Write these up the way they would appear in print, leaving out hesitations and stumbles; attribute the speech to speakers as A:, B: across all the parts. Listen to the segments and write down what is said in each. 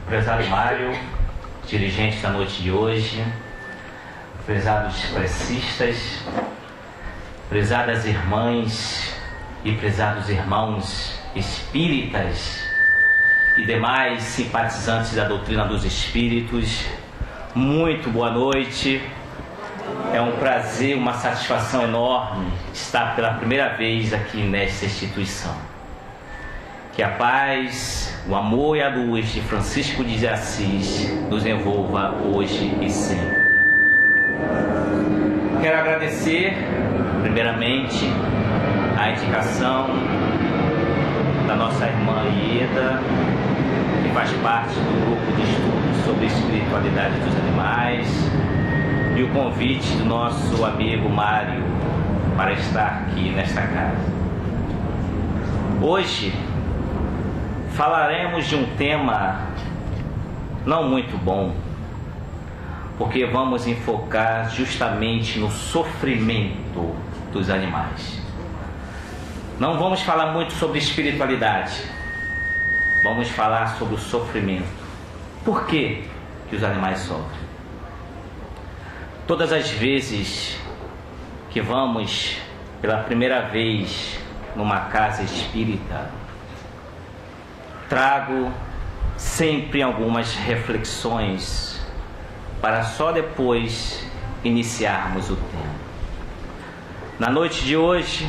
A: Prezado Mário, dirigente da noite de hoje, prezados precistas, prezadas irmãs e prezados irmãos espíritas e demais simpatizantes da doutrina dos espíritos, muito boa noite. É um prazer, uma satisfação enorme estar pela primeira vez aqui nesta instituição. Que a paz, o amor e a luz de Francisco de Assis nos envolva hoje e sempre. Quero agradecer, primeiramente, a indicação da nossa irmã Ieda, que faz parte do grupo de estudos sobre espiritualidade dos animais, e o convite do nosso amigo Mário para estar aqui nesta casa. Hoje falaremos de um tema não muito bom, porque vamos enfocar justamente no sofrimento dos animais. Não vamos falar muito sobre espiritualidade, vamos falar sobre o sofrimento. Por que os animais sofrem? Todas as vezes que vamos pela primeira vez numa casa espírita, trago sempre algumas reflexões para só depois iniciarmos o tema. Na noite de hoje,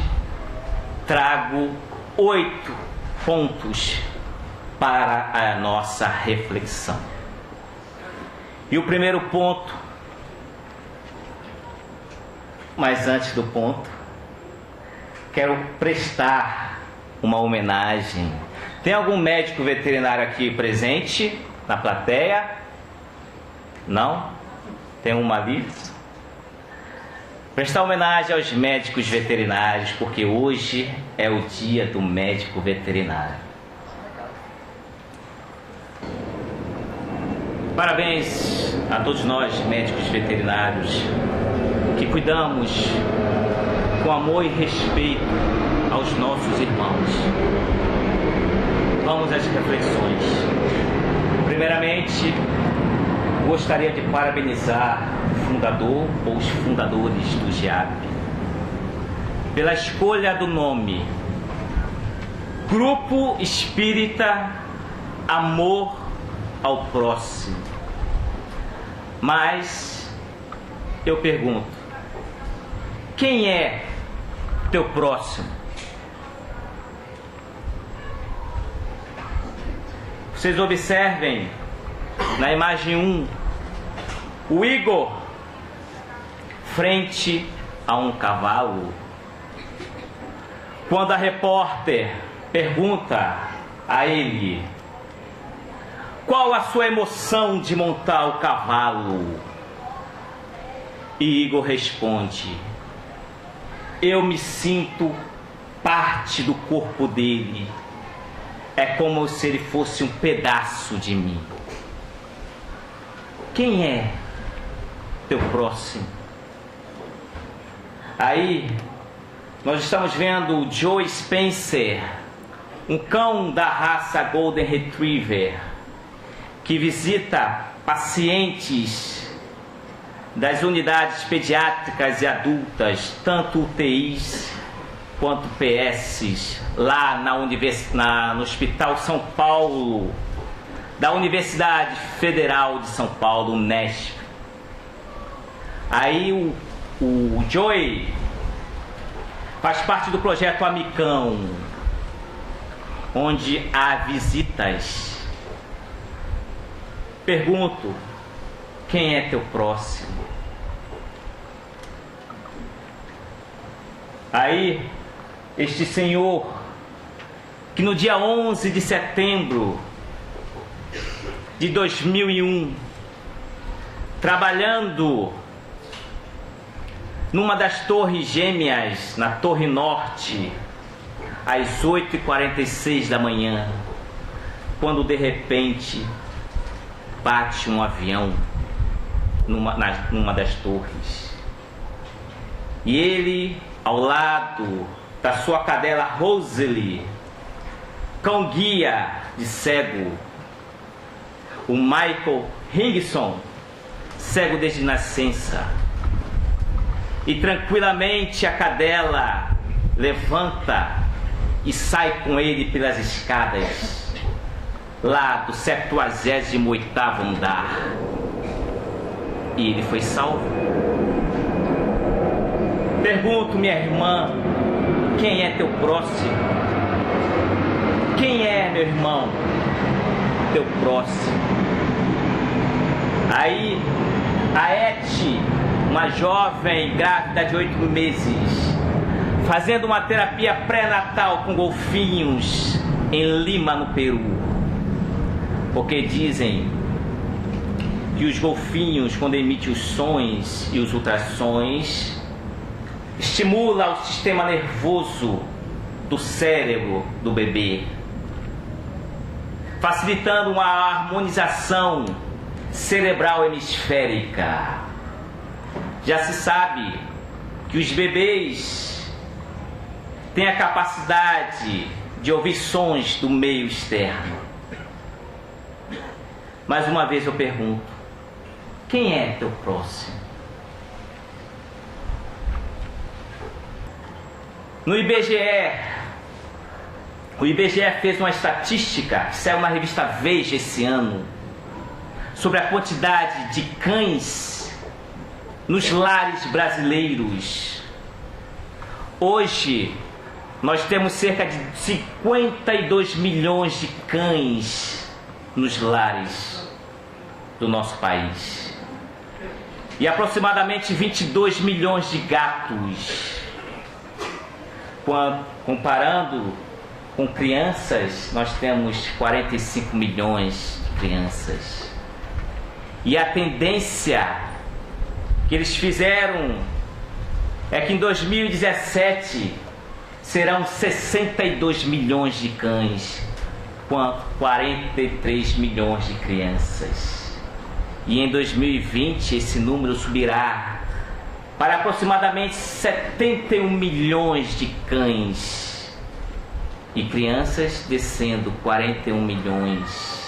A: trago 8 pontos para a nossa reflexão. E o primeiro ponto, mas antes do ponto, quero prestar uma homenagem. Tem algum médico veterinário aqui presente na plateia? Não? Tem uma ali? Prestar homenagem aos médicos veterinários, porque hoje é o dia do médico veterinário. Parabéns a todos nós, médicos veterinários, que cuidamos com amor e respeito aos nossos irmãos. Vamos às reflexões. Primeiramente, gostaria de parabenizar o fundador ou os fundadores do GEAP pela escolha do nome Grupo Espírita Amor ao Próximo. Mas eu pergunto, quem é teu próximo? Vocês observem na imagem 1 o Igor frente a um cavalo. Quando a repórter pergunta a ele qual a sua emoção de montar o cavalo, e Igor responde: eu me sinto parte do corpo dele. É como se ele fosse um pedaço de mim. Quem é teu próximo? Aí, nós estamos vendo o Joe Spencer, um cão da raça Golden Retriever, que visita pacientes das unidades pediátricas e adultas, tanto UTIs quanto PSs, lá no Hospital São Paulo, da Universidade Federal de São Paulo, Unesp. Aí o Joey faz parte do projeto Amicão, onde há visitas. Pergunto, quem é teu próximo? Aí, este senhor, que no dia 11 de setembro de 2001, trabalhando numa das torres gêmeas, na Torre Norte, às 8h46 da manhã, quando de repente bate um avião numa das torres. E ele, ao lado da sua cadela Rosalie, cão guia de cego, o Michael Higginson, cego desde nascença, e tranquilamente a cadela levanta e sai com ele pelas escadas lá do 78º andar, e ele foi salvo. Pergunto, minha irmã, quem é teu próximo? Quem é, meu irmão, teu próximo? Aí a Eti, uma jovem grávida de 8 meses, fazendo uma terapia pré-natal com golfinhos em Lima, no Peru, porque dizem que os golfinhos, quando emitem os sons e os ultrassons, estimula o sistema nervoso do cérebro do bebê, facilitando uma harmonização cerebral hemisférica. Já se sabe que os bebês têm a capacidade de ouvir sons do meio externo. Mais uma vez eu pergunto, quem é teu próximo? No IBGE, o IBGE fez uma estatística que saiu na revista Veja esse ano, sobre a quantidade de cães nos lares brasileiros. Hoje, nós temos cerca de 52 milhões de cães nos lares do nosso país. E aproximadamente 22 milhões de gatos. Comparando com crianças, nós temos 45 milhões de crianças. E a tendência que eles fizeram é que em 2017 serão 62 milhões de cães, quanto 43 milhões de crianças. E em 2020 esse número subirá para aproximadamente 71 milhões de cães e crianças, descendo 41 milhões.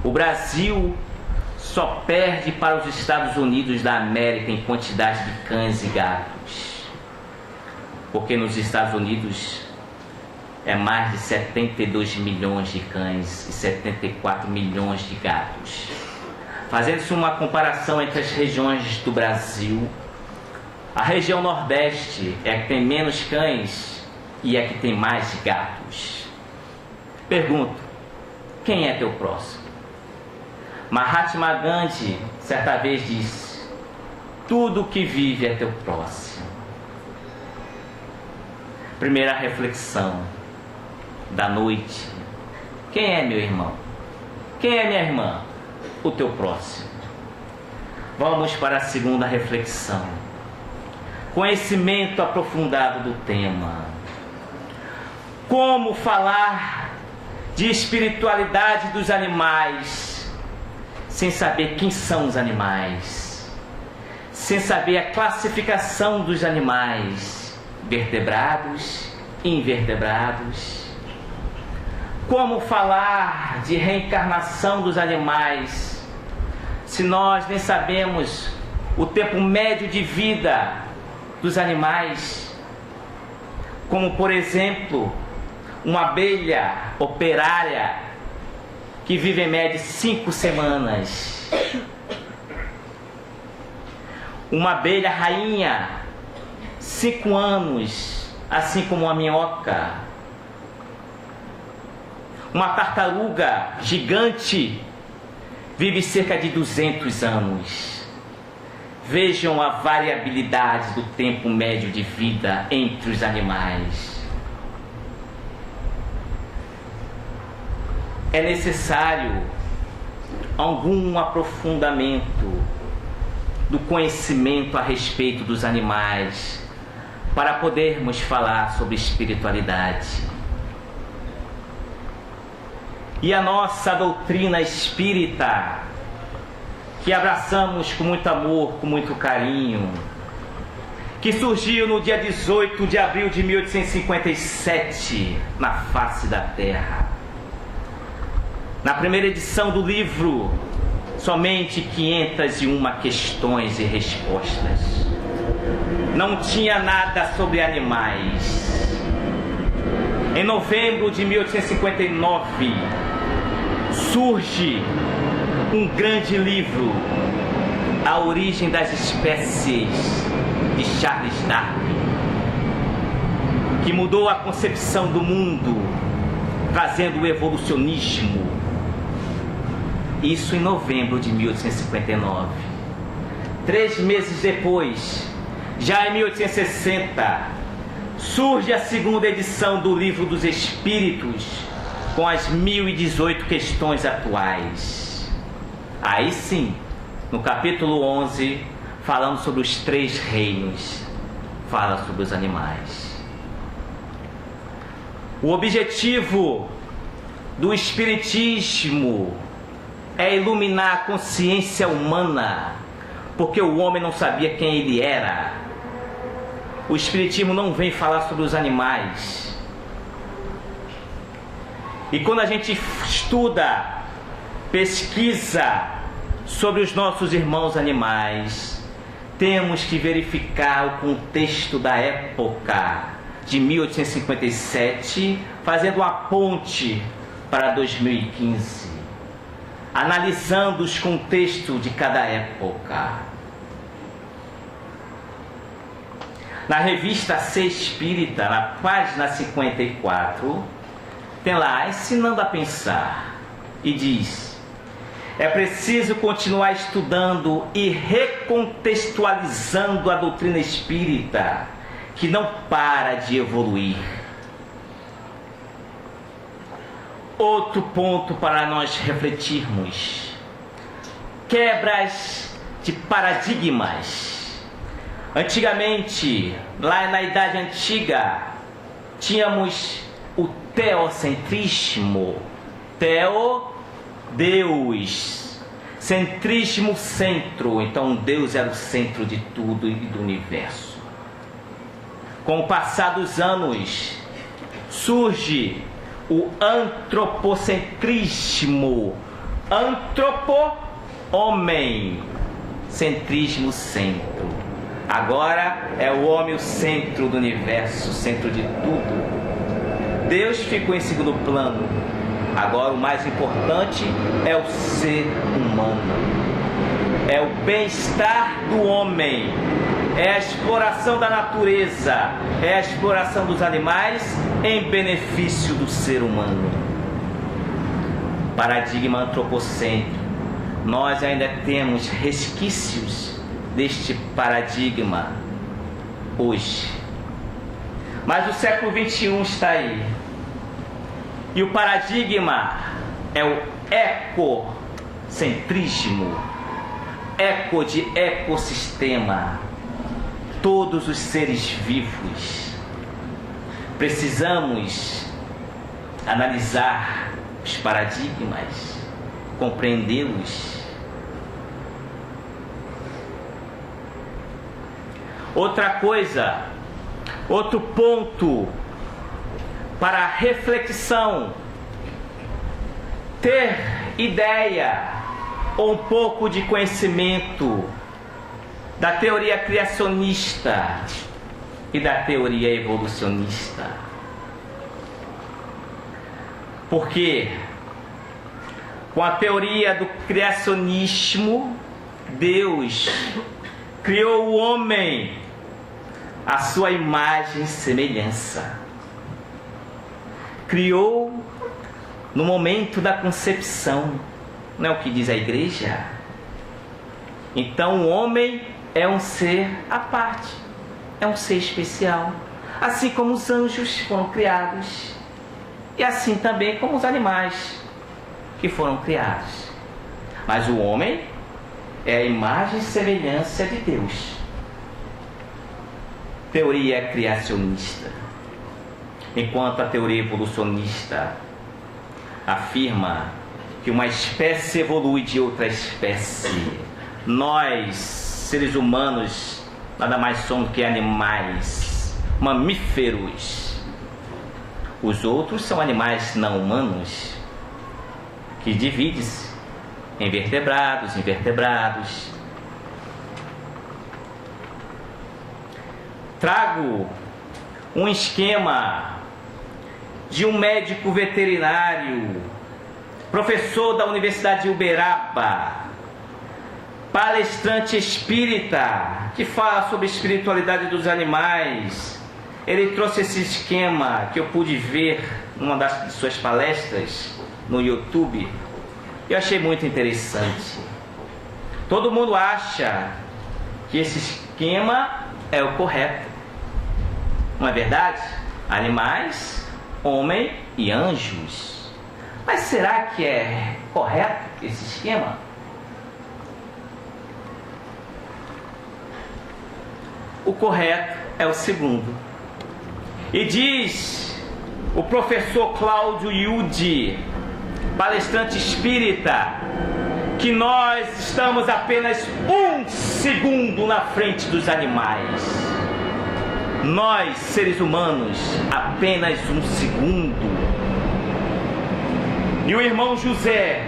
A: O Brasil só perde para os Estados Unidos da América em quantidade de cães e gatos, porque nos Estados Unidos é mais de 72 milhões de cães e 74 milhões de gatos. Fazendo-se uma comparação entre as regiões do Brasil, a região Nordeste é a que tem menos cães e é a que tem mais gatos. Pergunto, quem é teu próximo? Mahatma Gandhi certa vez disse, tudo que vive é teu próximo. Primeira reflexão da noite, quem é meu irmão? Quem é minha irmã? O teu próximo. Vamos para a segunda reflexão. Conhecimento aprofundado do tema. Como falar de espiritualidade dos animais sem saber quem são os animais, sem saber a classificação dos animais, vertebrados, invertebrados? Como falar de reencarnação dos animais se nós nem sabemos o tempo médio de vida dos animais? Como, por exemplo, uma abelha operária que vive em média 5 semanas. Uma abelha rainha, 5 anos, assim como uma minhoca. Uma tartaruga gigante vive cerca de 200 anos. Vejam a variabilidade do tempo médio de vida entre os animais. É necessário algum aprofundamento do conhecimento a respeito dos animais para podermos falar sobre espiritualidade. E a nossa doutrina espírita, que abraçamos com muito amor, com muito carinho, que surgiu no dia 18 de abril de 1857, na face da Terra. Na primeira edição do livro, somente 501 questões e respostas. Não tinha nada sobre animais. Em novembro de 1859, surge um grande livro, A Origem das Espécies, de Charles Darwin, que mudou a concepção do mundo, trazendo o evolucionismo. Isso em novembro de 1859. 3 meses depois, já em 1860, surge a segunda edição do Livro dos Espíritos, com as 1018 questões atuais. Aí sim, no capítulo 11, falando sobre os 3 reinos, fala sobre os animais. O objetivo do Espiritismo é iluminar a consciência humana, porque o homem não sabia quem ele era. O Espiritismo não vem falar sobre os animais. E quando a gente estuda, pesquisa sobre os nossos irmãos animais, temos que verificar o contexto da época de 1857, fazendo uma ponte para 2015, analisando os contextos de cada época. Na revista Ser Espírita, na página 54, tem lá, Ensinando a Pensar, e diz: é preciso continuar estudando e recontextualizando a doutrina espírita, que não para de evoluir. Outro ponto para nós refletirmos: quebras de paradigmas. Antigamente, lá na Idade Antiga, tínhamos o teocentrismo. Teo, Deus. Centrismo, centro. Então Deus era o centro de tudo e do universo. Com o passar dos anos, surge o antropocentrismo. Antropo, homem. Centrismo, centro. Agora é o homem o centro do universo, o centro de tudo. Deus ficou em segundo plano. Agora o mais importante é o ser humano. É o bem-estar do homem. É a exploração da natureza. É a exploração dos animais em benefício do ser humano. Paradigma antropocêntrico. Nós ainda temos resquícios deste paradigma hoje. Mas o século XXI está aí. E o paradigma é o ecocentrismo. Eco de ecossistema. Todos os seres vivos. Precisamos analisar os paradigmas, compreendê-los. Outra coisa, outro ponto para reflexão: ter ideia ou um pouco de conhecimento da teoria criacionista e da teoria evolucionista. Porque com a teoria do criacionismo, Deus criou o homem à sua imagem e semelhança. Criou no momento da concepção. Não é o que diz a igreja? Então o homem é um ser à parte. É um ser especial. Assim como os anjos foram criados. E assim também como os animais que foram criados. Mas o homem é a imagem e semelhança de Deus. teoria criacionista, enquanto a teoria evolucionista afirma que uma espécie evolui de outra espécie. Nós, seres humanos, nada mais somos que animais, mamíferos. Os outros são animais não humanos, que dividem-se em vertebrados, invertebrados. Trago um esquema de um médico veterinário, professor da Universidade de Uberaba, palestrante espírita, que fala sobre a espiritualidade dos animais. Ele trouxe esse esquema que eu pude ver numa das suas palestras no YouTube. Eu achei muito interessante. Todo mundo acha que esse esquema é o correto. Não é verdade? Animais, homem e anjos. Mas será que é correto esse esquema? O correto é o segundo. E diz o professor Cláudio Yude, palestrante espírita, que nós estamos apenas 1 segundo na frente dos animais. Nós, seres humanos, apenas 1 segundo. E o irmão José,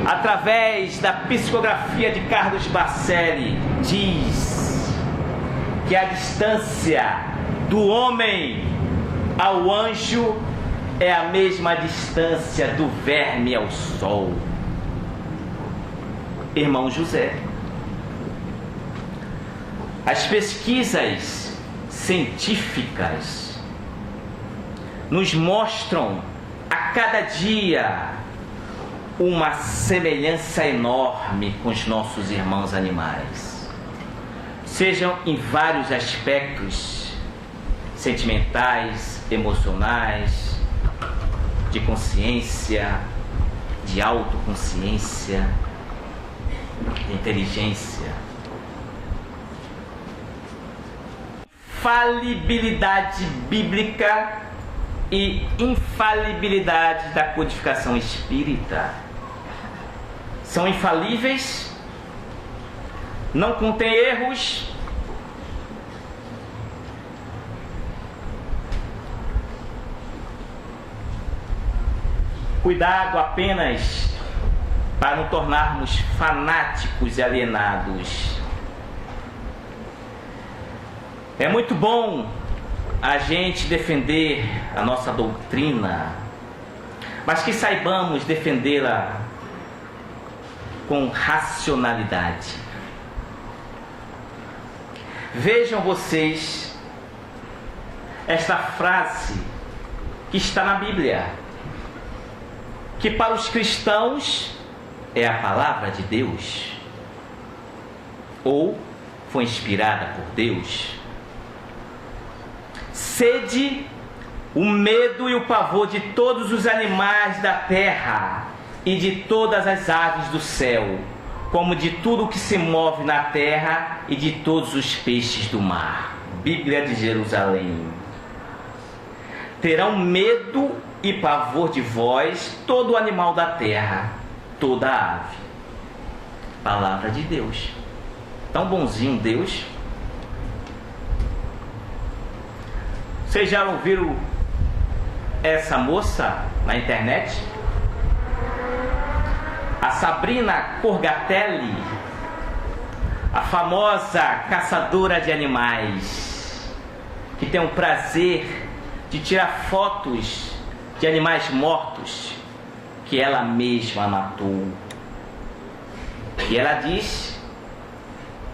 A: através da psicografia de Carlos Bacelli, diz que a distância do homem ao anjo é a mesma distância do verme ao sol. Irmão José, as pesquisas científicas nos mostram a cada dia uma semelhança enorme com os nossos irmãos animais, sejam em vários aspectos sentimentais, emocionais, de consciência, de autoconsciência, de inteligência. Falibilidade bíblica e infalibilidade da codificação espírita. São infalíveis, não contém erros, cuidado apenas para não tornarmos fanáticos e alienados. É muito bom a gente defender a nossa doutrina, mas que saibamos defendê-la com racionalidade. Vejam vocês esta frase que está na Bíblia, que para os cristãos é a palavra de Deus, ou foi inspirada por Deus. Sede o medo e o pavor de todos os animais da terra e de todas as aves do céu, como de tudo que se move na terra e de todos os peixes do mar. Bíblia de Jerusalém. Terão medo e pavor de vós todo animal da terra, toda ave. Palavra de Deus. Tão bonzinho Deus. Vocês já ouviram essa moça na internet? A Sabrina Corgatelli, a famosa caçadora de animais, que tem o prazer de tirar fotos de animais mortos que ela mesma matou. E ela diz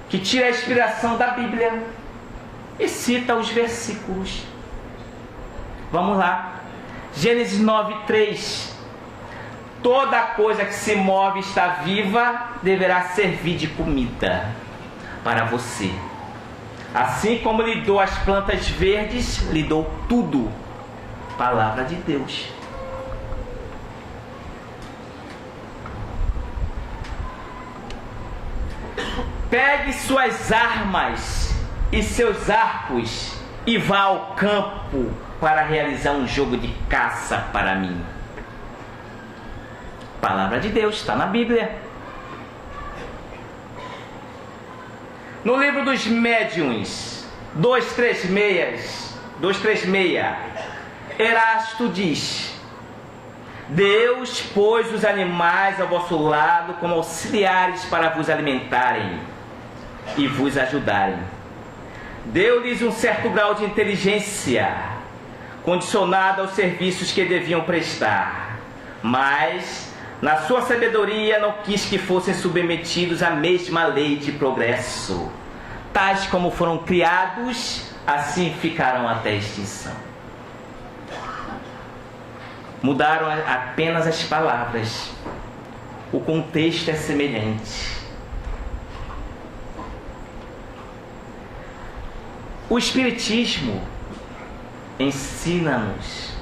A: que tira a inspiração da Bíblia e cita os versículos. Vamos lá. Gênesis 9:3. Toda coisa que se move e está viva deverá servir de comida para você. Assim como lhe dou as plantas verdes, lhe dou tudo. Palavra de Deus. Pegue suas armas e seus arcos e vá ao campo para realizar um jogo de caça para mim. Palavra de Deus, está na Bíblia. No livro dos Médiuns, 236, Erasto diz: Deus pôs os animais ao vosso lado como auxiliares para vos alimentarem e vos ajudarem. Deu-lhes um certo grau de inteligência, condicionado aos serviços que deviam prestar, mas, na sua sabedoria, não quis que fossem submetidos à mesma lei de progresso. Tais como foram criados, assim ficarão até a extinção. Mudaram apenas as palavras. O contexto é semelhante. O Espiritismo ensina-nos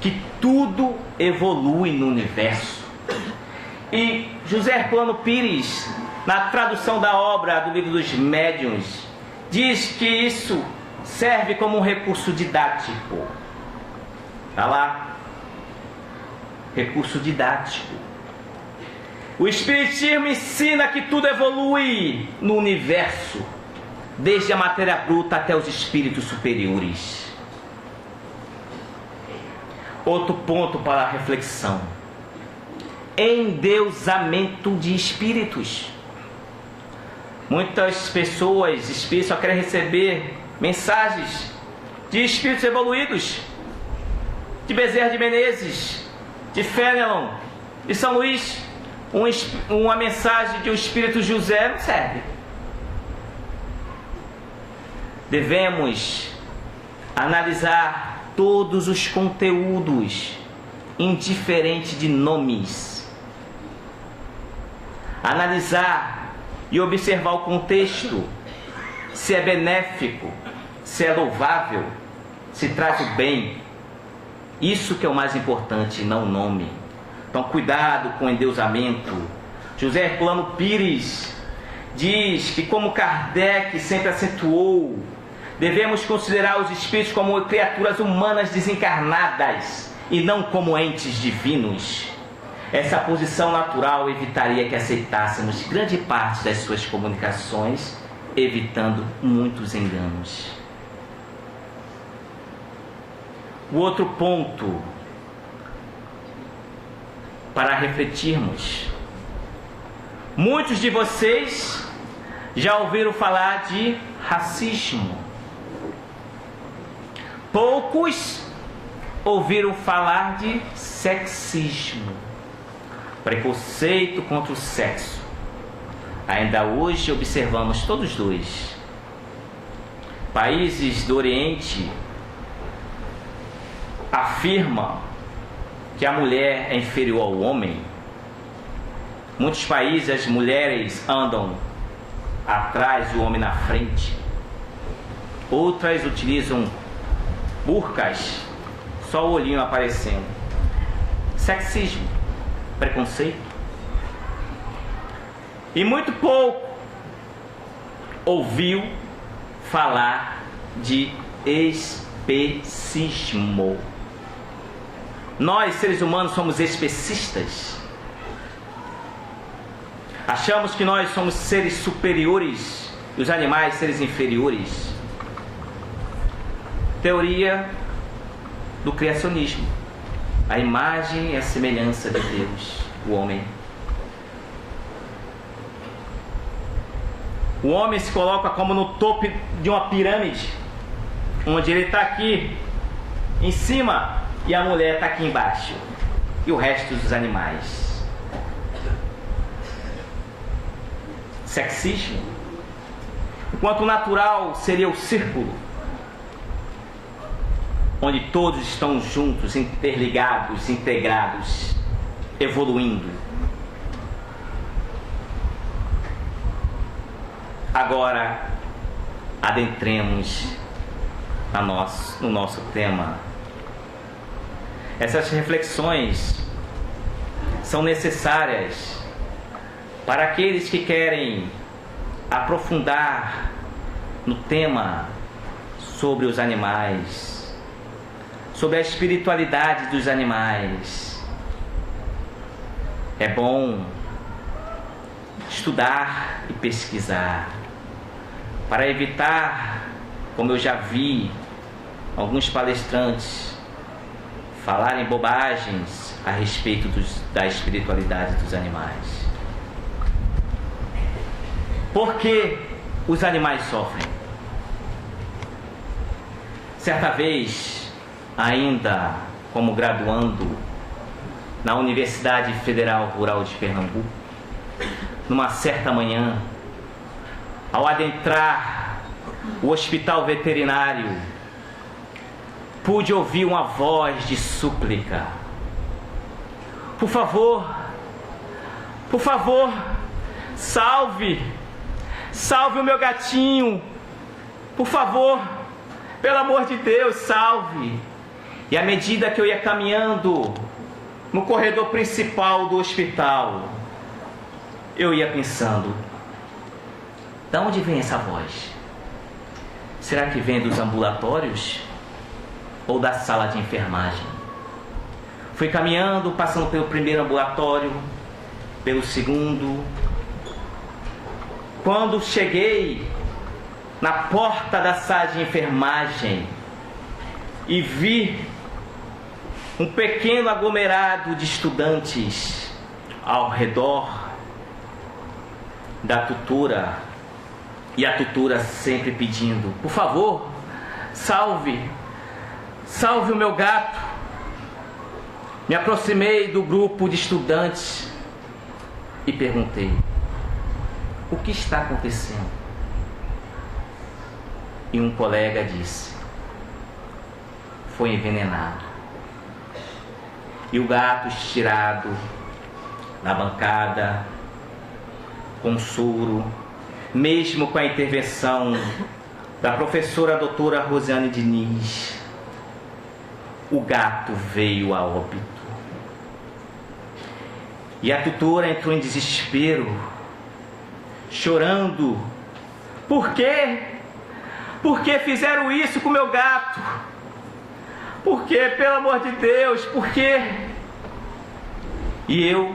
A: que tudo evolui no universo. E José Herculano Pires, na tradução da obra do Livro dos Médiuns, diz que isso serve como um recurso didático. Está lá. Recurso didático. O Espiritismo ensina que tudo evolui no universo, desde a matéria bruta até os espíritos superiores. Outro ponto para a reflexão: endeusamento de espíritos. Muitas pessoas, espíritos, só querem receber mensagens de espíritos evoluídos, de Bezerra de Menezes, de Fénelon, de São Luís. Uma mensagem de um espírito José não serve. Devemos analisar todos os conteúdos, indiferente de nomes. Analisar e observar o contexto, se é benéfico, se é louvável, se traz o bem. Isso que é o mais importante, não o nome. Então, cuidado com o endeusamento. José Herculano Pires diz que, como Kardec sempre acentuou, devemos considerar os espíritos como criaturas humanas desencarnadas e não como entes divinos. Essa posição natural evitaria que aceitássemos grande parte das suas comunicações, evitando muitos enganos. O outro ponto para refletirmos: muitos de vocês já ouviram falar de racismo. Poucos ouviram falar de sexismo, preconceito contra o sexo. Ainda hoje observamos todos dois. Países do Oriente afirmam que a mulher é inferior ao homem. Muitos países as mulheres andam atrás e o homem na frente. Outras utilizam burcas, só o olhinho aparecendo. Sexismo, preconceito. E muito pouco ouviu falar de especismo. Nós, seres humanos, somos especistas. Achamos que nós somos seres superiores e os animais seres inferiores. Teoria do criacionismo. A imagem e a semelhança de Deus, o homem. O homem se coloca como no topo de uma pirâmide, onde ele está aqui em cima e a mulher está aqui embaixo, e o resto dos animais. Sexismo. Enquanto o natural seria o círculo, onde todos estão juntos, interligados, integrados, evoluindo. Agora, adentremos no nosso tema. Essas reflexões são necessárias para aqueles que querem aprofundar no tema sobre os animais, sobre a espiritualidade dos animais. É bom estudar e pesquisar para evitar, como eu já vi alguns palestrantes falarem bobagens a respeito da espiritualidade dos animais. Por que os animais sofrem? Certa vez, ainda como graduando na Universidade Federal Rural de Pernambuco, numa certa manhã, ao adentrar o hospital veterinário, pude ouvir uma voz de súplica: por favor, salve o meu gatinho, por favor, pelo amor de Deus, salve. E à medida que eu ia caminhando no corredor principal do hospital, eu ia pensando: de onde vem essa voz? Será que vem dos ambulatórios ou da sala de enfermagem? Fui caminhando, passando pelo primeiro ambulatório, pelo segundo. Quando cheguei na porta da sala de enfermagem e vi um pequeno aglomerado de estudantes ao redor da tutora, e a tutora sempre pedindo: por favor, salve o meu gato. Me aproximei do grupo de estudantes e perguntei: o que está acontecendo? E um colega disse: foi envenenado. E o gato estirado na bancada, com soro, mesmo com a intervenção da professora doutora Rosiane Diniz, o gato veio a óbito. E a tutora entrou em desespero, chorando: por quê? Por que fizeram isso com o meu gato? Por quê? Pelo amor de Deus, por quê? E eu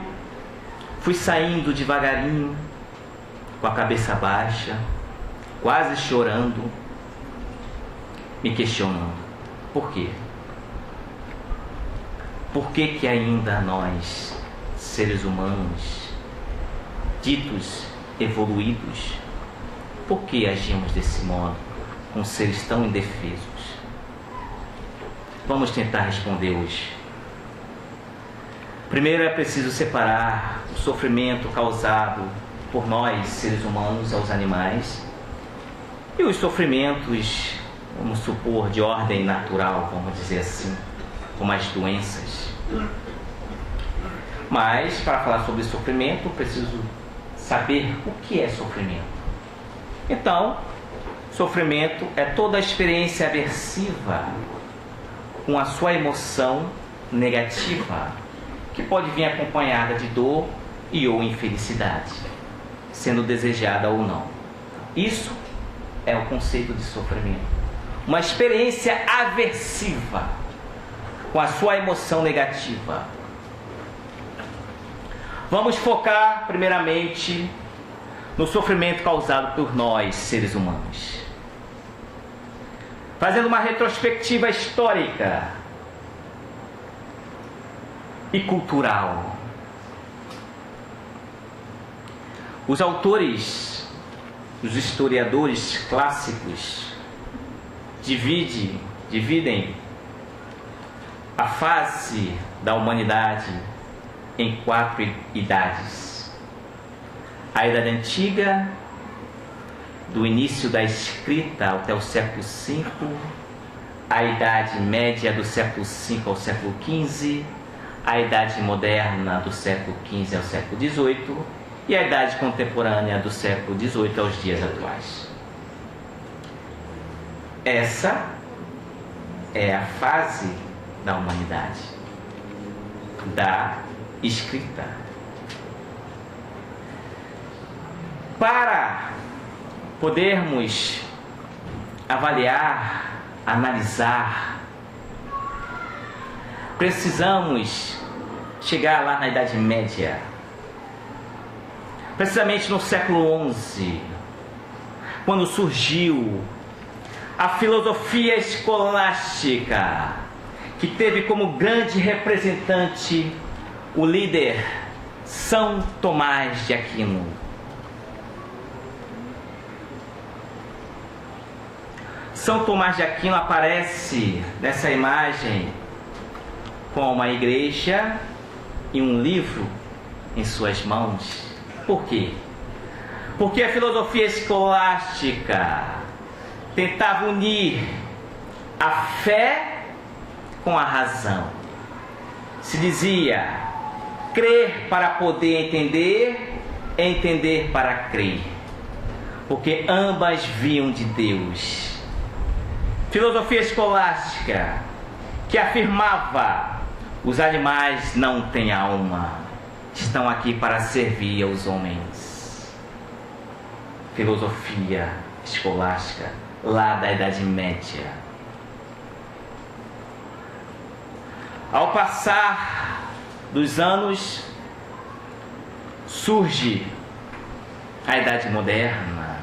A: fui saindo devagarinho, com a cabeça baixa, quase chorando, me questionando: por quê? Por que que ainda nós, seres humanos, ditos evoluídos, por que agimos desse modo com seres tão indefesos? Vamos tentar responder hoje. Primeiro é preciso separar o sofrimento causado por nós, seres humanos, aos animais, e os sofrimentos, vamos supor, de ordem natural, vamos dizer assim, como as doenças. Mas, para falar sobre sofrimento, preciso saber o que é sofrimento. Então, sofrimento é toda a experiência aversiva com a sua emoção negativa, que pode vir acompanhada de dor e ou infelicidade, sendo desejada ou não. Isso é o conceito de sofrimento. Uma experiência aversiva com a sua emoção negativa. Vamos focar primeiramente no sofrimento causado por nós, seres humanos. Fazendo uma retrospectiva histórica e cultural. Os autores, os historiadores clássicos dividem a face da humanidade em 4 idades: a Idade Antiga, do início da escrita até o século V, a Idade Média do século V ao século XV, a Idade Moderna do século XV ao século XVIII e a Idade Contemporânea do século XVIII aos dias atuais. Essa é a fase da humanidade, da escrita. Para podermos avaliar, analisar, precisamos chegar lá na Idade Média, precisamente no século XI, quando surgiu a filosofia escolástica, que teve como grande representante o líder São Tomás de Aquino. São Tomás de Aquino aparece nessa imagem com uma igreja e um livro em suas mãos. Por quê? Porque a filosofia escolástica tentava unir a fé com a razão. Se dizia crer para poder entender, entender para crer, porque ambas vinham de Deus. Filosofia escolástica que afirmava: os animais não têm alma, estão aqui para servir aos homens. Filosofia escolástica lá da Idade Média. Ao passar dos anos, surge a Idade Moderna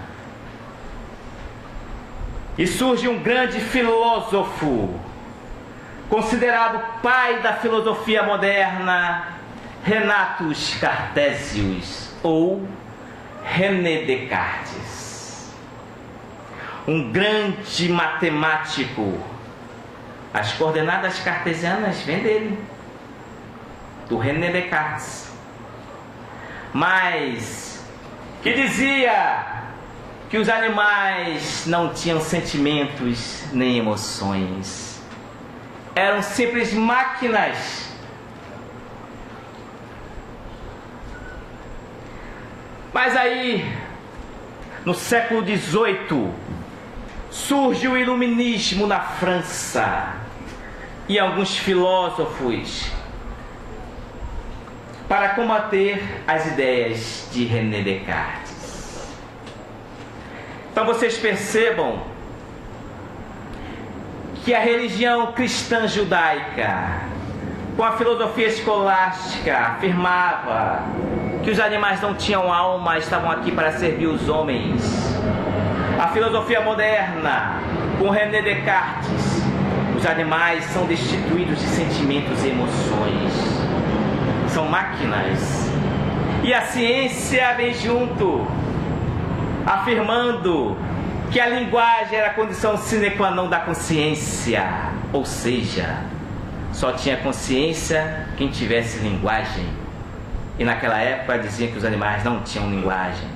A: e surge um grande filósofo, considerado pai da filosofia moderna, Renato Cartesius, ou René Descartes, um grande matemático. As coordenadas cartesianas vêm dele, do René Descartes, mas que dizia que os animais não tinham sentimentos nem emoções, eram simples máquinas. Mas aí, no século XVIII, surge o iluminismo na França e alguns filósofos para combater as ideias de René Descartes. Então vocês percebam que a religião cristã judaica, com a filosofia escolástica, afirmava que os animais não tinham alma, estavam aqui para servir os homens. A filosofia moderna, com René Descartes, os animais são destituídos de sentimentos e emoções, são máquinas. E a ciência vem junto, afirmando que a linguagem era a condição sine qua non da consciência, ou seja, só tinha consciência quem tivesse linguagem. E naquela época diziam que os animais não tinham linguagem.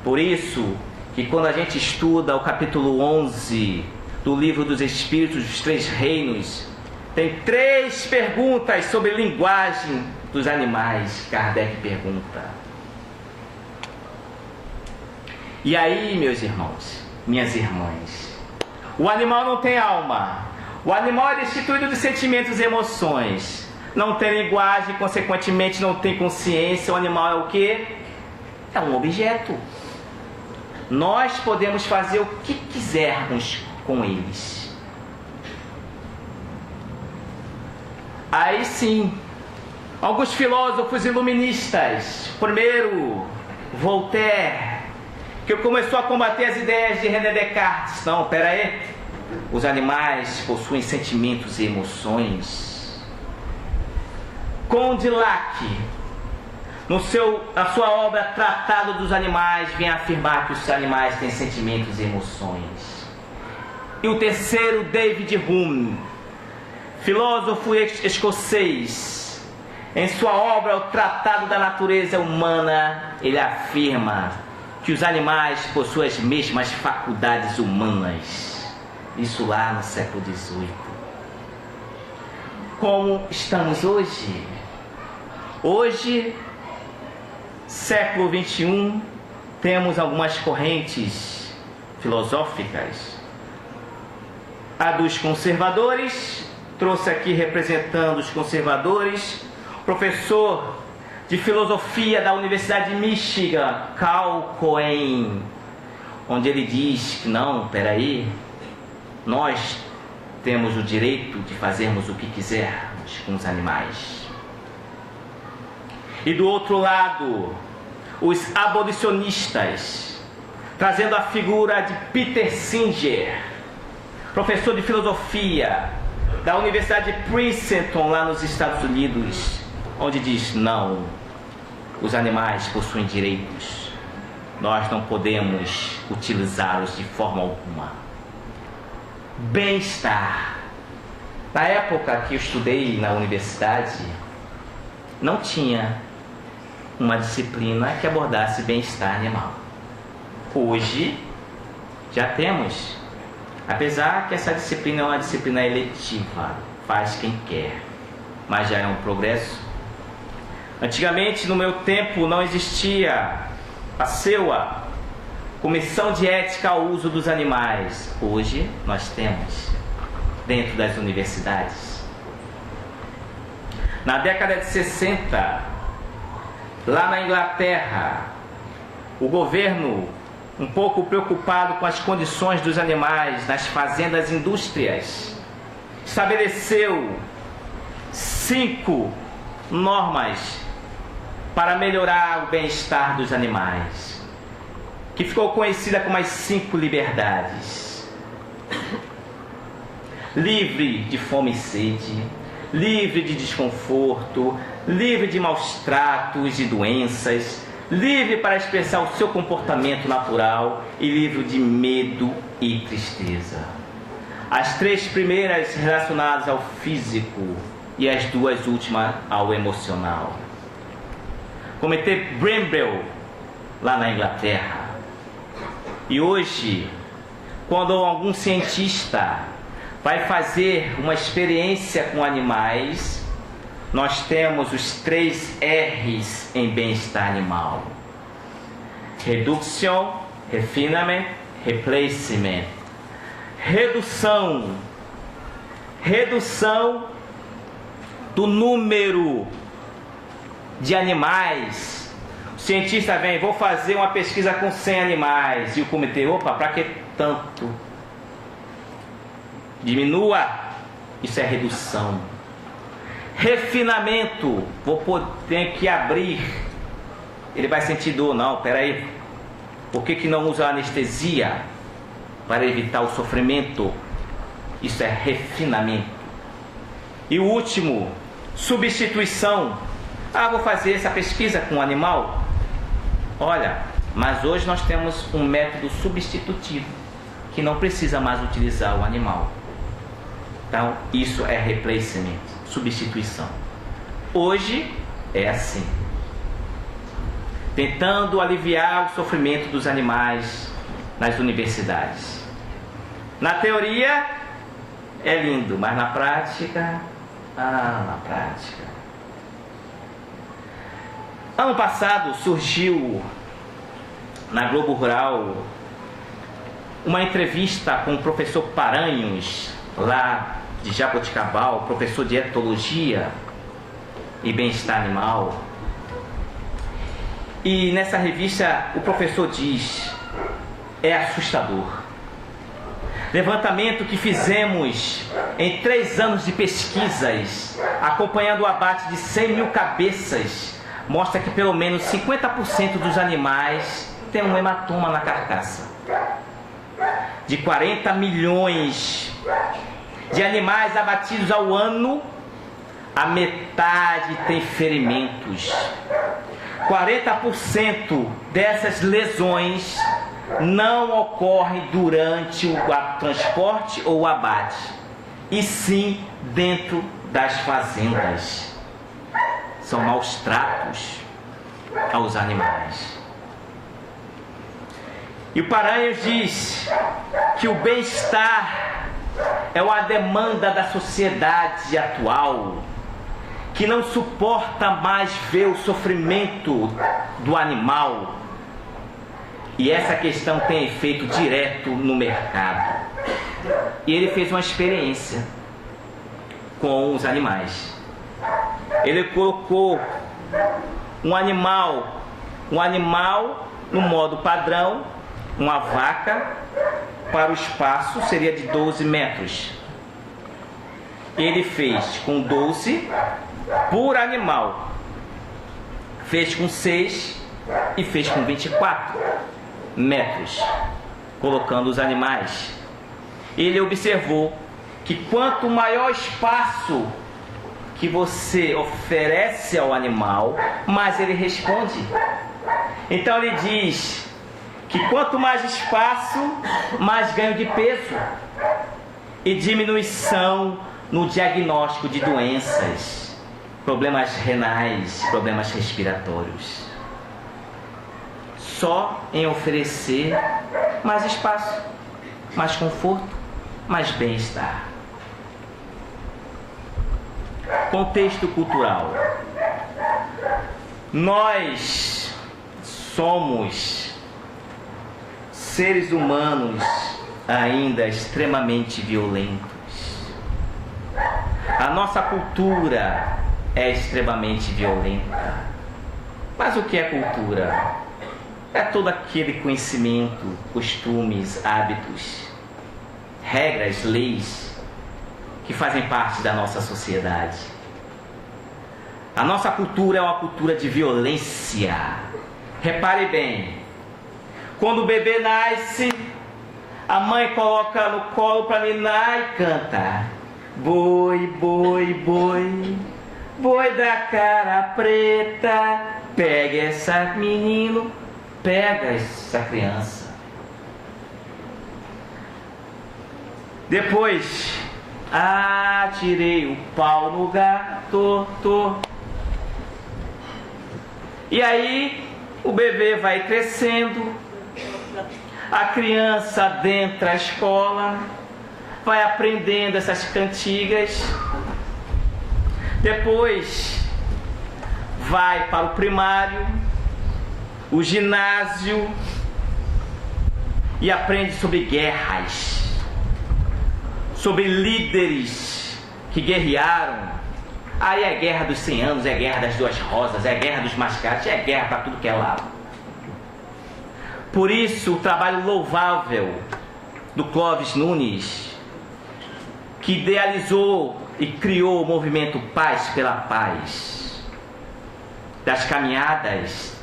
A: Por isso que quando a gente estuda o capítulo 11 do Livro dos Espíritos dos Três Reinos, tem 3 perguntas sobre linguagem dos animais. Kardec pergunta. E aí, meus irmãos, minhas irmãs, o animal não tem alma, o animal é destituído de sentimentos e emoções, não tem linguagem, consequentemente não tem consciência. O animal é o quê? É um objeto. Nós podemos fazer o que quisermos com eles. Aí sim, alguns filósofos iluministas, primeiro Voltaire, que começou a combater as ideias de René Descartes. Não, pera aí, os animais possuem sentimentos e emoções. Condillac, na sua obra Tratado dos Animais, vem afirmar que os animais têm sentimentos e emoções. E o terceiro, David Hume, filósofo escocês, em sua obra O Tratado da Natureza Humana, ele afirma que os animais possuem as mesmas faculdades humanas. Isso lá no século XVIII. Como estamos hoje? Hoje, século XXI, temos algumas correntes filosóficas. A dos conservadores, trouxe aqui representando os conservadores, professor de filosofia da Universidade de Michigan, Carl Cohen. onde ele diz que não, peraí, nós temos o direito de fazermos o que quisermos com os animais. E do outro lado, os abolicionistas, trazendo a figura de Peter Singer, professor de filosofia da Universidade de Princeton, lá nos Estados Unidos, onde diz: não, os animais possuem direitos, nós não podemos utilizá-los de forma alguma. Bem-estar. Na época que eu estudei na universidade, não tinha uma disciplina que abordasse bem-estar animal. Hoje já temos, apesar que essa disciplina é uma disciplina eletiva, faz quem quer, mas já é um progresso. Antigamente, no meu tempo, não existia a CEUA, Comissão de Ética ao Uso dos Animais. Hoje nós temos dentro das universidades. Na década de 60, lá na Inglaterra, o governo, um pouco preocupado com as condições dos animais nas fazendas indústrias, estabeleceu 5 normas para melhorar o bem-estar dos animais, que ficou conhecida como as 5 liberdades: livre de fome e sede, livre de desconforto, livre de maus tratos e doenças, livre para expressar o seu comportamento natural e livre de medo e tristeza. As 3 primeiras relacionadas ao físico e as 2 últimas ao emocional. Comitê Bramble, lá na Inglaterra. E hoje, quando algum cientista vai fazer uma experiência com animais, nós temos os 3 R's em bem-estar animal: Reduction, Refinement, Replacement. Redução do número de animais. O cientista vem: vou fazer uma pesquisa com 100 animais. E o comitê: opa, para que tanto? Diminua. Isso é redução. Refinamento: tenho que abrir. Ele vai sentir dor. Não, peraí, por que não usa anestesia para evitar o sofrimento? Isso é refinamento. E o último, substituição. Vou fazer essa pesquisa com um animal. Olha, mas hoje nós temos um método substitutivo que não precisa mais utilizar o animal. Então, isso é replacement, substituição. Hoje é assim, tentando aliviar o sofrimento dos animais nas universidades. Na teoria é lindo, mas na prática, ano passado surgiu na Globo Rural uma entrevista com o professor Paranhos, lá de Jaboticabal, professor de etologia e bem-estar animal. E nessa revista o professor diz: é assustador. Levantamento que fizemos em 3 anos de pesquisas, acompanhando o abate de 100 mil cabeças, mostra que pelo menos 50% dos animais tem um hematoma na carcaça. De 40 milhões de animais abatidos ao ano, a metade tem ferimentos. 40% dessas lesões não ocorrem durante o transporte ou o abate, e sim dentro das fazendas. São maus tratos aos animais. E o Paranhos diz que o bem-estar é uma demanda da sociedade atual, que não suporta mais ver o sofrimento do animal. E essa questão tem efeito direto no mercado. E ele fez uma experiência com os animais. Ele colocou um animal no modo padrão uma vaca para o espaço seria de 12 metros. Ele fez com 12 por animal. Fez com 6 e fez com 24 metros, colocando os animais. Ele observou que quanto maior espaço que você oferece ao animal, mais ele responde. Então ele diz que quanto mais espaço, mais ganho de peso e diminuição no diagnóstico de doenças, problemas renais, problemas respiratórios. Só em oferecer mais espaço, mais conforto, mais bem-estar. Contexto cultural. Nós somos seres humanos ainda extremamente violentos. A nossa cultura é extremamente violenta. Mas o que é cultura? É todo aquele conhecimento, costumes, hábitos, regras, leis que fazem parte da nossa sociedade. A nossa cultura é uma cultura de violência. Repare bem, quando o bebê nasce, a mãe coloca no colo para ninar e canta: boi, boi, boi, boi da cara preta, pega essa menino, pega essa criança. Depois, tirei o pau no gato, E aí, o bebê vai crescendo, a criança adentra a escola, vai aprendendo essas cantigas, depois vai para o primário, o ginásio e aprende sobre guerras, sobre líderes que guerrearam. Aí é guerra dos 100 anos, é guerra das 2 rosas, é guerra dos mascates, é guerra para tudo que é lado. Por isso, o trabalho louvável do Clóvis Nunes, que idealizou e criou o movimento Paz pela Paz, das caminhadas,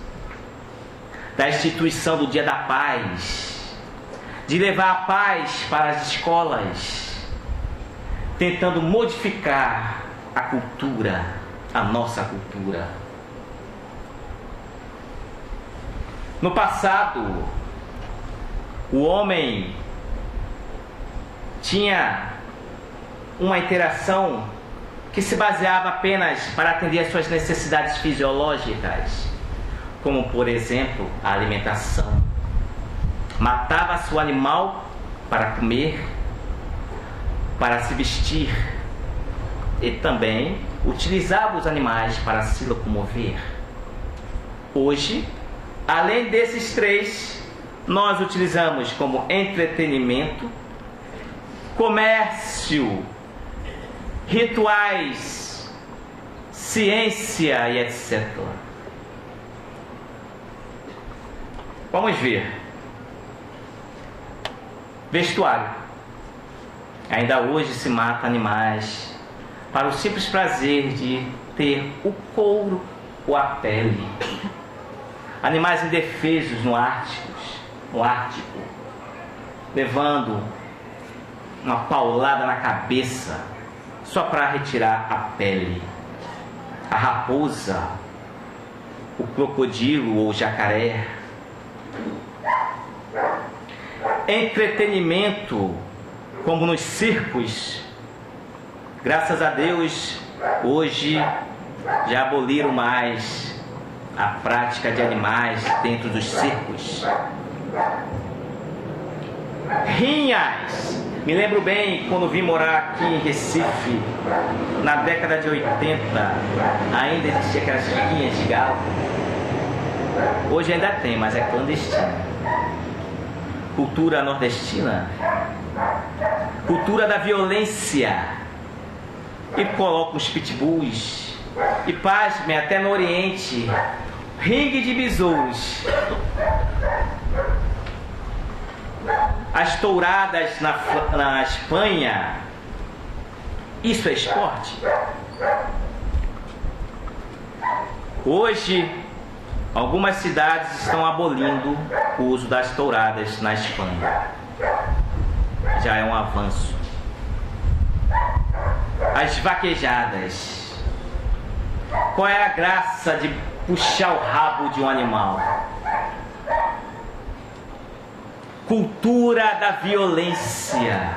A: da instituição do Dia da Paz, de levar a paz para as escolas, tentando modificar a cultura, a nossa cultura. No passado, o homem tinha uma interação que se baseava apenas para atender às suas necessidades fisiológicas, como, por exemplo, a alimentação. Matava-se o animal para comer, para se vestir, e também utilizava os animais para se locomover. Hoje, além desses 3, nós utilizamos como entretenimento, comércio, rituais, ciência e etc. Vamos ver. Vestuário. Ainda hoje se mata animais para o simples prazer de ter o couro ou a pele. Animais indefesos no Ártico, levando uma paulada na cabeça só para retirar a pele. A raposa, o crocodilo ou o jacaré. Entretenimento, como nos circos. Graças a Deus, hoje já aboliram mais a prática de animais dentro dos circos. Rinhas. Me lembro bem quando vim morar aqui em Recife, na década de 80, ainda existia aquelas rinhas de galo. Hoje ainda tem, mas é clandestino. Cultura nordestina, cultura da violência. E colocam os pitbulls, e pasmem, até no Oriente, ringue de besouros. as touradas na Espanha, isso é esporte? Hoje, algumas cidades estão abolindo o uso das touradas na Espanha. Já é um avanço. As vaquejadas. Qual é a graça de puxar o rabo de um animal? Cultura da violência.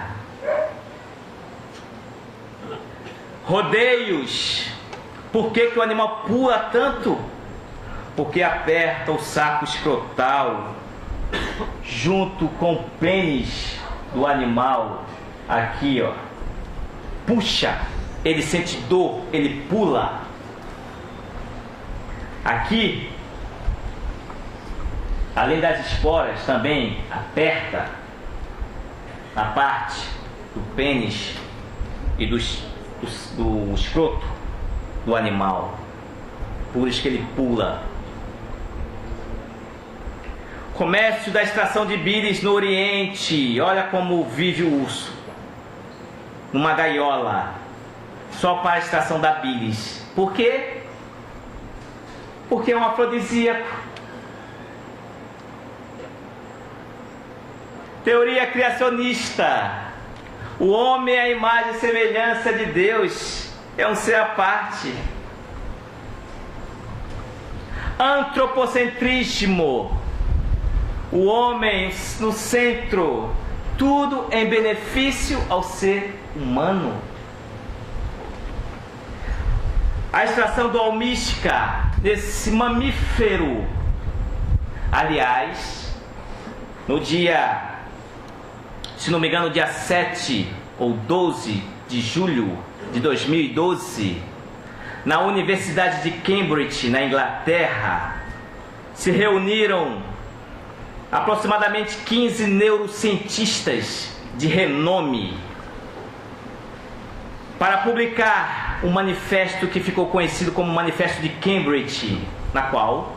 A: Rodeios. Por que o animal pula tanto? Porque aperta o saco escrotal junto com o pênis do animal. Aqui, ó. Puxa. Ele sente dor, ele pula. Aqui, além das esporas, também aperta a parte do pênis e do escroto do animal. Por isso que ele pula. Comércio da extração de bilis no Oriente. Olha como vive o urso. Numa gaiola. Só para a extração da bilis. Por quê? Porque é um afrodisíaco. Teoria criacionista. O homem é a imagem e semelhança de Deus. É um ser à parte. Antropocentrismo. O homem no centro. Tudo em benefício ao ser humano. A extração do almística desse mamífero. Aliás, no dia, se não me engano, dia 7 ou 12 de julho de 2012, na Universidade de Cambridge, na Inglaterra, se reuniram aproximadamente 15 neurocientistas de renome para publicar um manifesto que ficou conhecido como Manifesto de Cambridge, na qual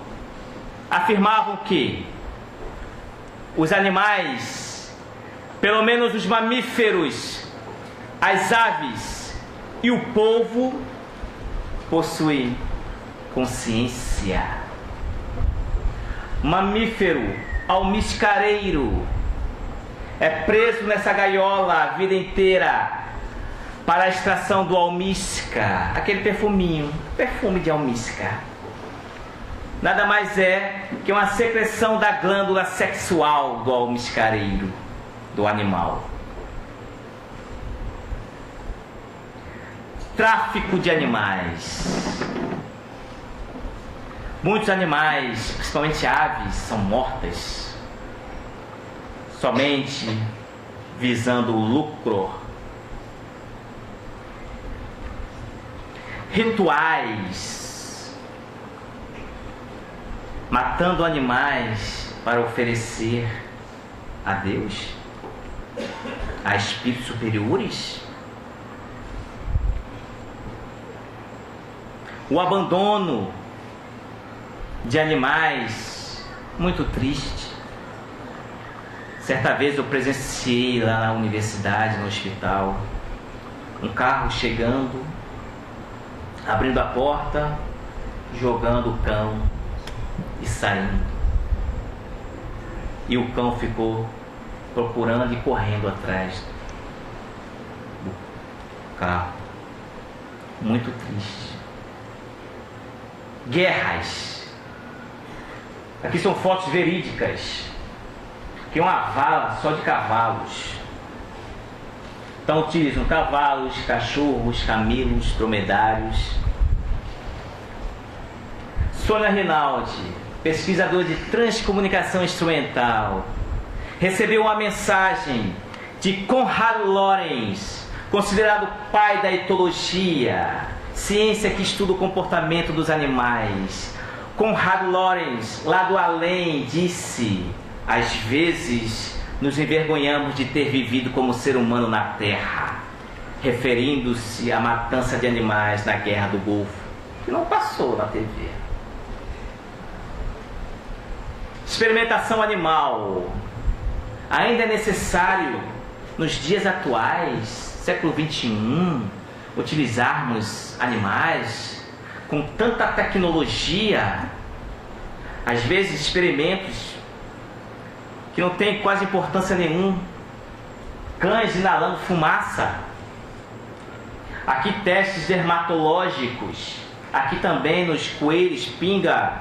A: afirmavam que os animais, pelo menos os mamíferos, as aves e o polvo, possuem consciência. Mamífero almiscareiro é preso nessa gaiola a vida inteira para a extração do almíscar, aquele perfuminho, perfume de almíscar. Nada mais é que uma secreção da glândula sexual do almiscareiro, do animal. Tráfico de animais. Muitos animais, principalmente aves, são mortas somente visando o lucro. Rituais, matando animais para oferecer a Deus, a espíritos superiores. O abandono de animais, muito triste. Certa vez eu presenciei lá na universidade, no hospital, um carro chegando, abrindo a porta, jogando o cão e saindo. E o cão ficou procurando e correndo atrás do carro. Muito triste. Guerras. Aqui são fotos verídicas. Que é uma vala só de cavalos. Então utilizam cavalos, cachorros, camelos, dromedários. Sônia Rinaldi, pesquisadora de transcomunicação instrumental, recebeu uma mensagem de Konrad Lorenz, considerado pai da etologia, ciência que estuda o comportamento dos animais. Konrad Lorenz, lá do além, disse: às vezes nos envergonhamos de ter vivido como ser humano na Terra, referindo-se à matança de animais na Guerra do Golfo, que não passou na TV. Experimentação animal. Ainda é necessário, nos dias atuais, século XXI, utilizarmos animais com tanta tecnologia, às vezes experimentos que não têm quase importância nenhuma, cães inalando fumaça, aqui testes dermatológicos, aqui também nos coelhos pinga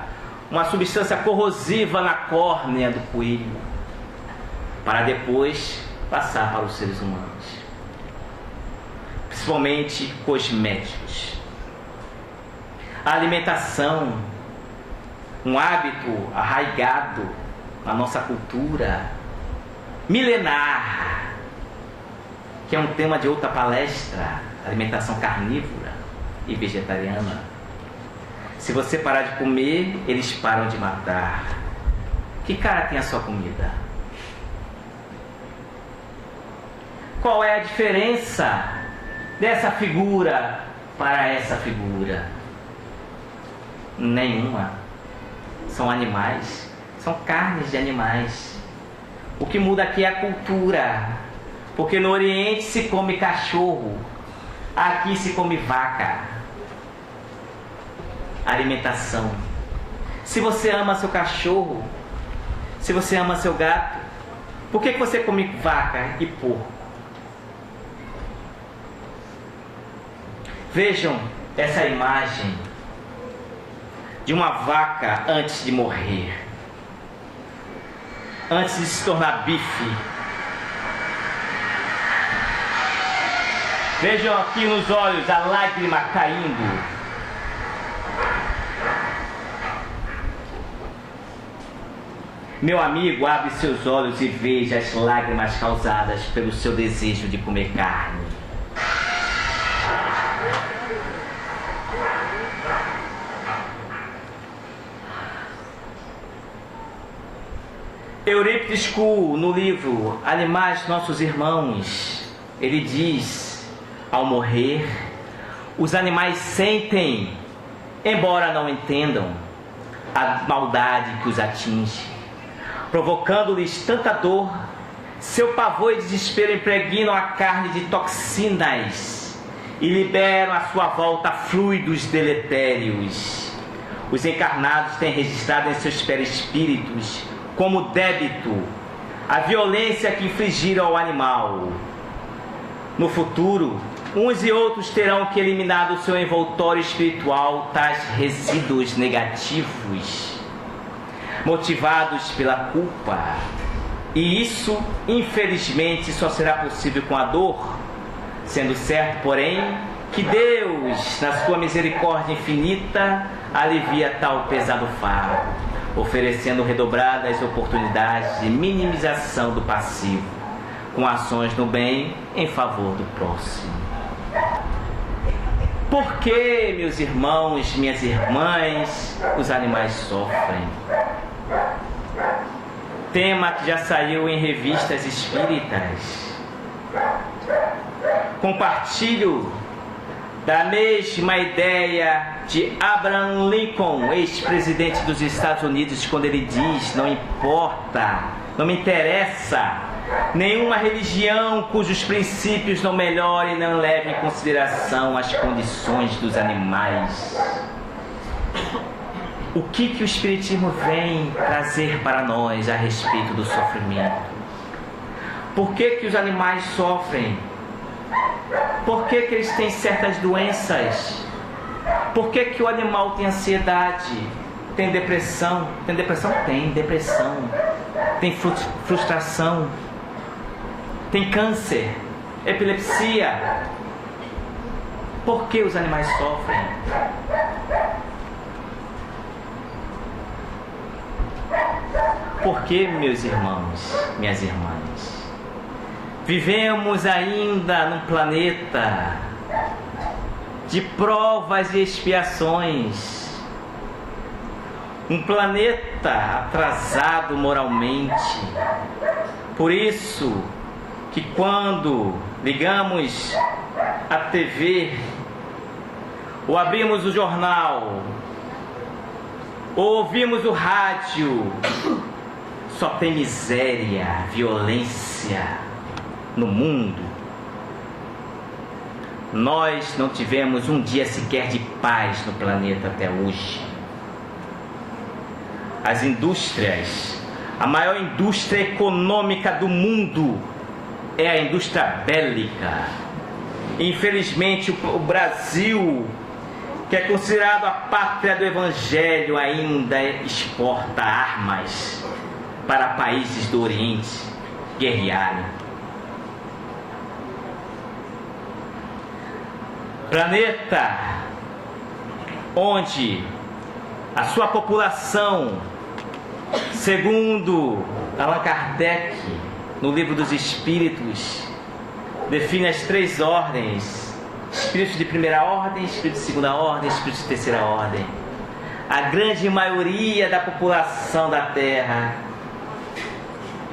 A: uma substância corrosiva na córnea do coelho, para depois passar para os seres humanos, principalmente cosméticos. A alimentação, um hábito arraigado na nossa cultura milenar, que é um tema de outra palestra, alimentação carnívora e vegetariana. Se você parar de comer, eles param de matar. Que cara tem a sua comida? Qual é a diferença dessa figura para essa figura? Nenhuma. São animais, são carnes de animais. O que muda aqui é a cultura, porque no Oriente se come cachorro, aqui se come vaca. Alimentação. Se você ama seu cachorro, se você ama seu gato, por que você come vaca e porco? Vejam essa imagem de uma vaca antes de morrer, antes de se tornar bife. Vejam aqui nos olhos a lágrima caindo. Meu amigo, abre seus olhos e veja as lágrimas causadas pelo seu desejo de comer carne. Eurípides Kuhl, no livro Animais Nossos Irmãos, ele diz: ao morrer, os animais sentem, embora não entendam, a maldade que os atinge, provocando-lhes tanta dor. Seu pavor e desespero impregnam a carne de toxinas e liberam à sua volta fluidos deletérios. Os encarnados têm registrado em seus perispíritos como débito a violência que infligiram ao animal. No futuro, uns e outros terão que eliminar do seu envoltório espiritual tais resíduos negativos, motivados pela culpa. E isso, infelizmente, só será possível com a dor, sendo certo, porém, que Deus, na sua misericórdia infinita, alivia tal pesado fardo, oferecendo redobradas oportunidades de minimização do passivo, com ações no bem em favor do próximo. Por que, meus irmãos, minhas irmãs, os animais sofrem? Tema que já saiu em revistas espíritas. Compartilho da mesma ideia de Abraham Lincoln, ex-presidente dos Estados Unidos, quando ele diz: não importa, não me interessa nenhuma religião cujos princípios não melhorem e não levem em consideração as condições dos animais. O que o Espiritismo vem trazer para nós a respeito do sofrimento? Por que os animais sofrem? Por que eles têm certas doenças? Por que o animal tem ansiedade? Tem depressão? Tem depressão? Tem depressão. Tem frustração. Tem câncer, epilepsia. Por que os animais sofrem? Por que, meus irmãos, minhas irmãs, vivemos ainda num planeta de provas e expiações, um planeta atrasado moralmente. Por isso que quando ligamos a TV, ou abrimos o jornal, ou ouvimos o rádio, só tem miséria, violência no mundo. Nós não tivemos um dia sequer de paz no planeta até hoje. As indústrias, a maior indústria econômica do mundo é a indústria bélica. Infelizmente, o Brasil, que é considerado a pátria do Evangelho, ainda exporta armas para países do Oriente guerrearem. Planeta onde a sua população, segundo Allan Kardec, no Livro dos Espíritos, define as 3 ordens: espíritos de primeira ordem, espíritos de segunda ordem, espíritos de terceira ordem. A grande maioria da população da Terra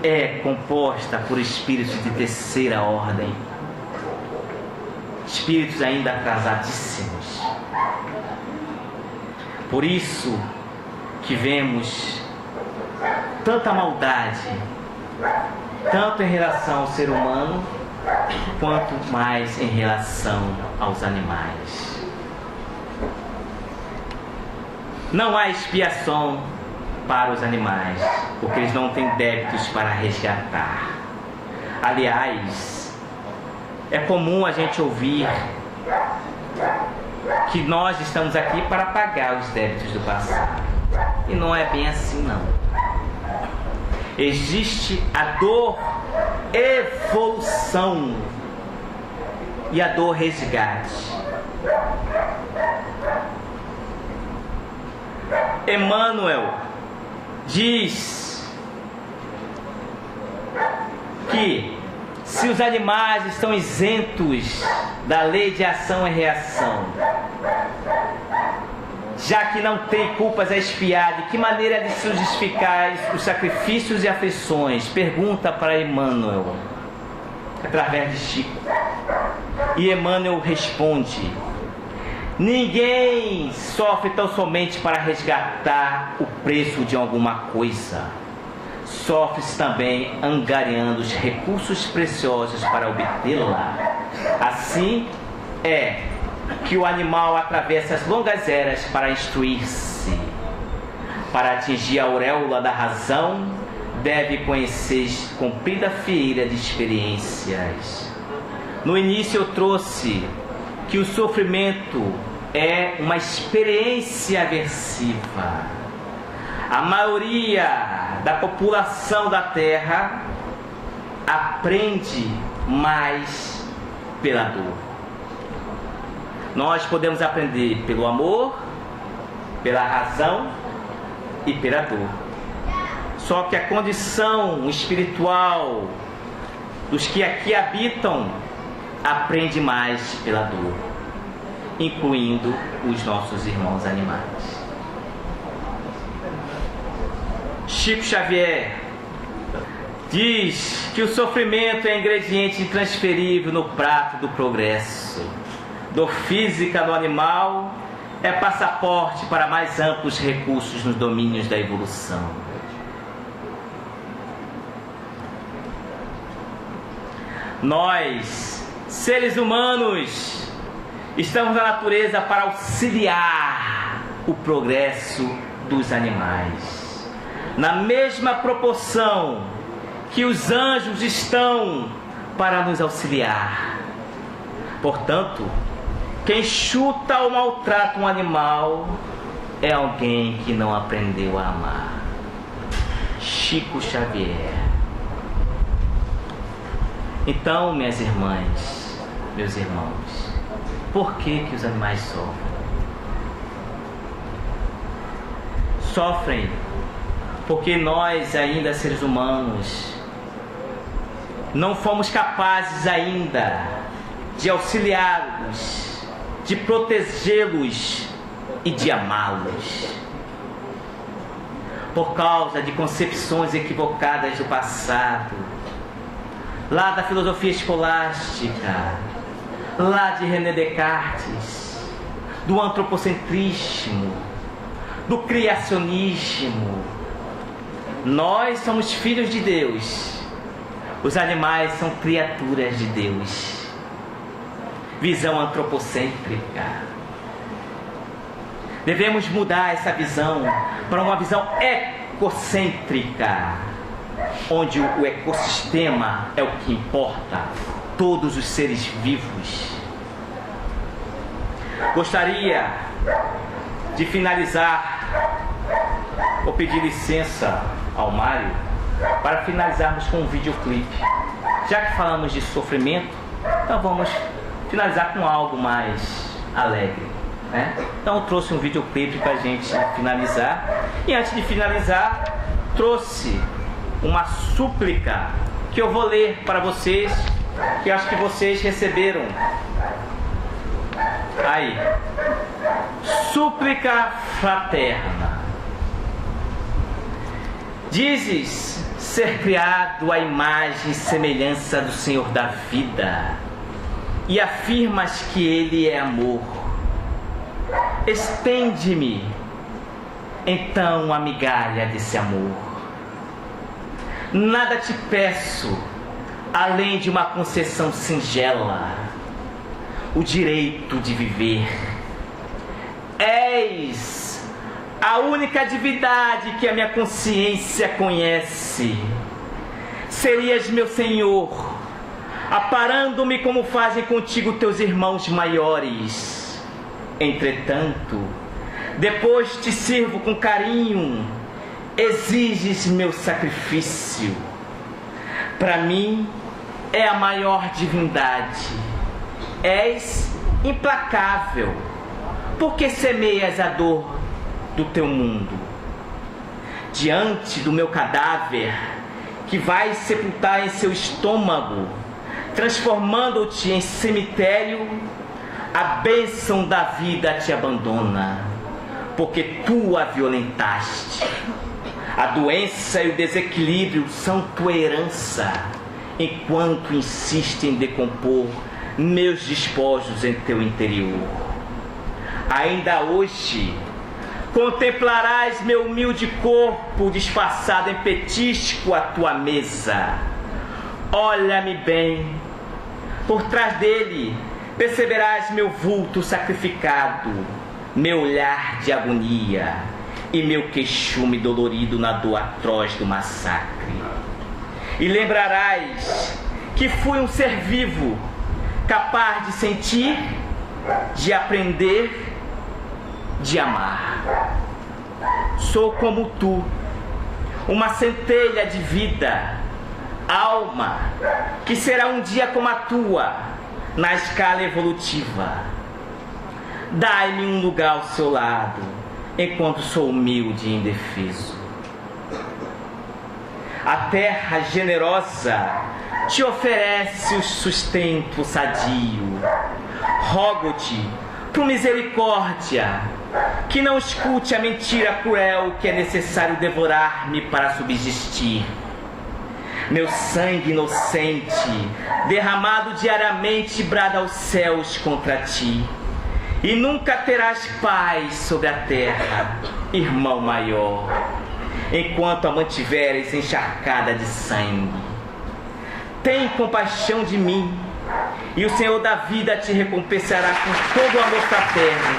A: é composta por espíritos de terceira ordem, espíritos ainda atrasadíssimos. Por isso que vemos tanta maldade, tanto em relação ao ser humano, quanto mais em relação aos animais. Não há expiação para os animais, porque eles não têm débitos para resgatar. Aliás, é comum a gente ouvir que nós estamos aqui para pagar os débitos do passado. E não é bem assim, não. Existe a dor evolução e a dor resgate. Emmanuel diz que se os animais estão isentos da lei de ação e reação, já que não tem culpas a expiar, de que maneira de se justificar os sacrifícios e aflições? Pergunta para Emmanuel, através de Chico. E Emmanuel responde: ninguém sofre tão somente para resgatar o preço de alguma coisa. Sofre-se também angariando os recursos preciosos para obtê-la. Assim é que o animal atravessa as longas eras para instruir-se. Para atingir a auréola da razão, deve conhecer comprida fieira de experiências. No início eu trouxe que o sofrimento é uma experiência aversiva. A maioria da população da Terra aprende mais pela dor. Nós podemos aprender pelo amor, pela razão e pela dor. Só que a condição espiritual dos que aqui habitam aprende mais pela dor, incluindo os nossos irmãos animais. Chico Xavier diz que o sofrimento é ingrediente intransferível no prato do progresso. Dor física no animal é passaporte para mais amplos recursos nos domínios da evolução. Nós, seres humanos, estamos na natureza para auxiliar o progresso dos animais, na mesma proporção que os anjos estão para nos auxiliar. Portanto, quem chuta ou maltrata um animal é alguém que não aprendeu a amar. Chico Xavier. Então, minhas irmãs, meus irmãos, por que os animais sofrem? Sofrem porque nós ainda, seres humanos, não fomos capazes ainda de auxiliá-los, de protegê-los e de amá-los. Por causa de concepções equivocadas do passado, lá da filosofia escolástica, lá de René Descartes, do antropocentrismo, do criacionismo, Nós somos filhos de Deus. Os animais são criaturas de Deus. Visão antropocêntrica. Devemos mudar essa visão para uma visão ecocêntrica, onde o ecossistema é o que importa, todos os seres vivos. Gostaria de finalizar, vou pedir licença ao Mário, para finalizarmos com um videoclipe. Já que falamos de sofrimento, então vamos finalizar com algo mais alegre, né? Então eu trouxe um videoclipe para a gente finalizar. E antes de finalizar, trouxe uma súplica que eu vou ler para vocês, que eu acho que vocês receberam. Aí, súplica fraterna. Dizes ser criado à imagem e semelhança do Senhor da vida, e afirmas que Ele é amor. Estende-me, então, a migalha desse amor. Nada te peço, além de uma concessão singela, o direito de viver. És a única divindade que a minha consciência conhece. Serias meu Senhor, aparando-me como fazem contigo teus irmãos maiores. Entretanto, depois te sirvo com carinho, exiges meu sacrifício. Para mim é a maior divindade. És implacável, porque semeias a dor do teu mundo. Diante do meu cadáver, que vai sepultar em seu estômago, transformando-te em cemitério, a bênção da vida te abandona, porque tu a violentaste. A doença e o desequilíbrio são tua herança, enquanto insiste em decompor meus despojos em teu interior. Ainda hoje contemplarás meu humilde corpo disfarçado em petisco à tua mesa. Olha-me bem, por trás dele perceberás meu vulto sacrificado, meu olhar de agonia e meu queixume dolorido na dor atroz do massacre. E lembrarás que fui um ser vivo, capaz de sentir, de aprender, de amar. Sou como tu, uma centelha de vida, alma que será um dia como a tua na escala evolutiva. Dai-me um lugar ao seu lado, enquanto sou humilde e indefeso. A terra generosa te oferece o sustento sadio. Rogo-te, por misericórdia, que não escute a mentira cruel que é necessário devorar-me para subsistir. Meu sangue inocente, derramado diariamente, brada aos céus contra ti. E nunca terás paz sobre a terra, irmão maior, enquanto a mantiveres encharcada de sangue. Tem compaixão de mim, e o Senhor da vida te recompensará com todo o amor fraterno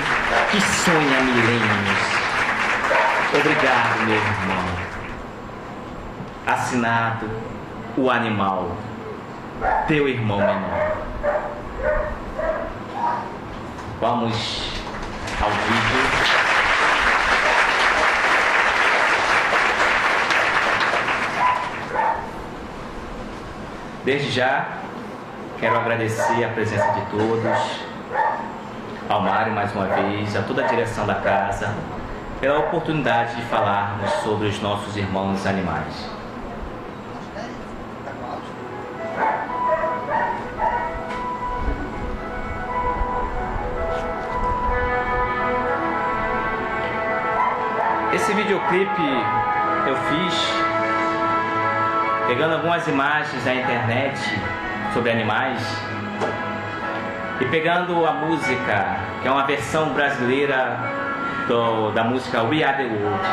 A: que sonha milênios. Obrigado, meu irmão. Assinado o animal, teu irmão menor. Vamos ao vídeo. Desde já, quero agradecer a presença de todos, ao Mário mais uma vez, a toda a direção da casa, pela oportunidade de falarmos sobre os nossos irmãos animais. Esse videoclipe eu fiz pegando algumas imagens da internet sobre animais e pegando a música, que é uma versão brasileira da música We Are The World.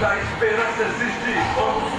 B: A esperança existe. Vamos